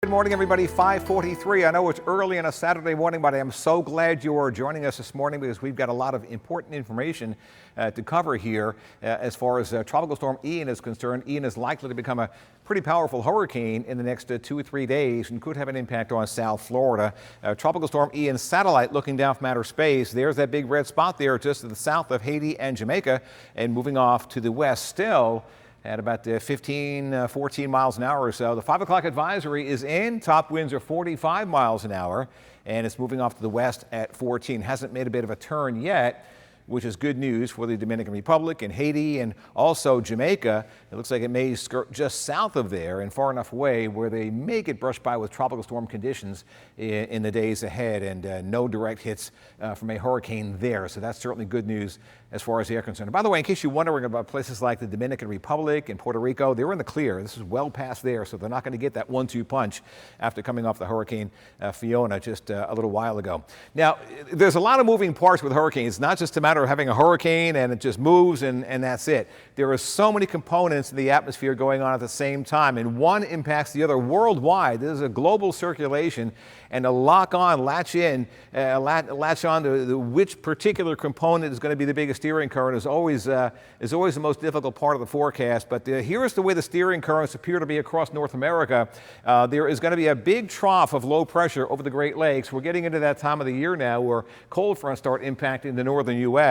Good morning, everybody. 5:43. I know it's early on a Saturday morning, but I am so glad you are joining us this morning because we've got a lot of important information to cover here as far as Tropical Storm Ian is concerned. Ian is likely to become a pretty powerful hurricane in the next 2 or 3 days and could have an impact on South Florida. Tropical Storm Ian satellite looking down from outer space. There's that big red spot there just to the south of Haiti and Jamaica, and moving off to the west still at about 14 miles an hour or so. The 5 o'clock advisory is in. Top winds are 45 miles an hour, and it's moving off to the west at 14. Hasn't made a bit of a turn yet, which is good news for the Dominican Republic and Haiti and also Jamaica. It looks like it may skirt just south of there and far enough away where they may get brushed by with tropical storm conditions in the days ahead, and no direct hits from a hurricane there. So that's certainly good news as far as they're concerned. By the way, in case you're wondering about places like the Dominican Republic and Puerto Rico, they're in the clear. This is well past there, so they're not going to get that 1-2 punch after coming off the Hurricane Fiona just a little while ago. Now, there's a lot of moving parts with hurricanes. It's not just a matter of having a hurricane and it just moves and that's it. There are so many components in the atmosphere going on at the same time, and one impacts the other worldwide. This is a global circulation, and to latch on to which particular component is going to be the biggest steering current is always the most difficult part of the forecast. But here's the way the steering currents appear to be across North America. There is going to be a big trough of low pressure over the Great Lakes. We're getting into that time of the year now where cold fronts start impacting the northern U.S.,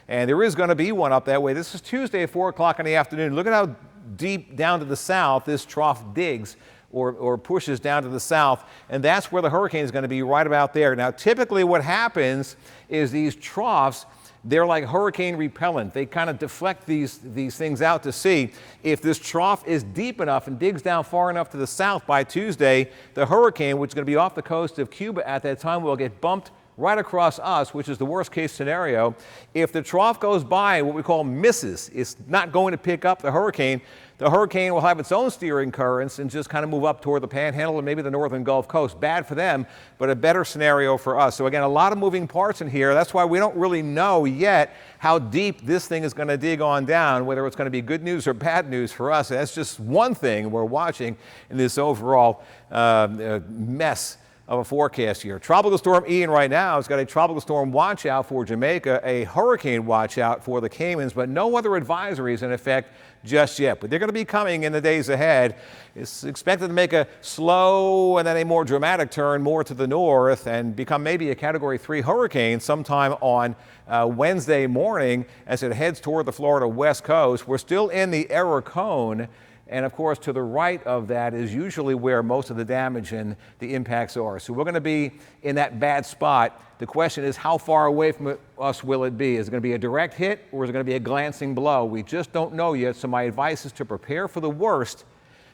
and there is going to be one up that way. This is Tuesday at 4 o'clock in the afternoon. Look at how deep down to the south this trough digs or pushes down to the south, and that's where the hurricane is going to be, right about there. Now, typically what happens is these troughs, they're like hurricane repellent. They kind of deflect these things out to sea. If this trough is deep enough and digs down far enough to the south by Tuesday, the hurricane, which is going to be off the coast of Cuba at that time, will get bumped right across us, which is the worst case scenario. If the trough goes by, what we call misses, it's not going to pick up the hurricane will have its own steering currents and just kind of move up toward the Panhandle and maybe the northern Gulf Coast. Bad for them, but a better scenario for us. So again, a lot of moving parts in here. That's why we don't really know yet how deep this thing is going to dig on down, whether it's going to be good news or bad news for us. That's just one thing we're watching in this overall mess of a forecast here. Tropical Storm Ian right now has got a tropical storm watch out for Jamaica, a hurricane watch out for the Caymans, but no other advisories in effect just yet. But they're going to be coming in the days ahead. It's expected to make a slow and then a more dramatic turn more to the north and become maybe a Category 3 hurricane sometime on Wednesday morning as it heads toward the Florida west coast. We're still in the error cone. And of course, to the right of that is usually where most of the damage and the impacts are. So we're going to be in that bad spot. The question is, how far away from us will it be? Is it going to be a direct hit, or is it going to be a glancing blow? We just don't know yet. So my advice is to prepare for the worst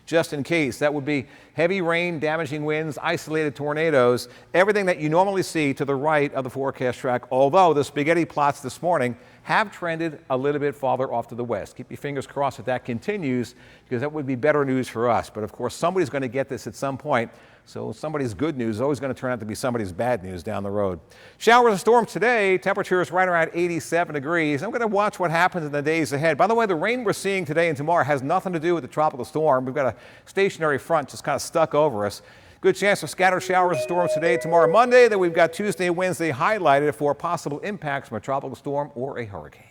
just in case. That would be heavy rain, damaging winds, isolated tornadoes, everything that you normally see to the right of the forecast track, although the spaghetti plots this morning have trended a little bit farther off to the west. Keep your fingers crossed that continues, because that would be better news for us. But of course, somebody's going to get this at some point. So somebody's good news is always going to turn out to be somebody's bad news down the road. Showers and storms today. Temperatures right around 87 degrees. I'm going to watch what happens in the days ahead. By the way, the rain we're seeing today and tomorrow has nothing to do with the tropical storm. We've got a stationary front just kind of stuck over us. Good chance of scattered showers and storms today, tomorrow, Monday. Then we've got Tuesday and Wednesday highlighted for possible impacts from a tropical storm or a hurricane.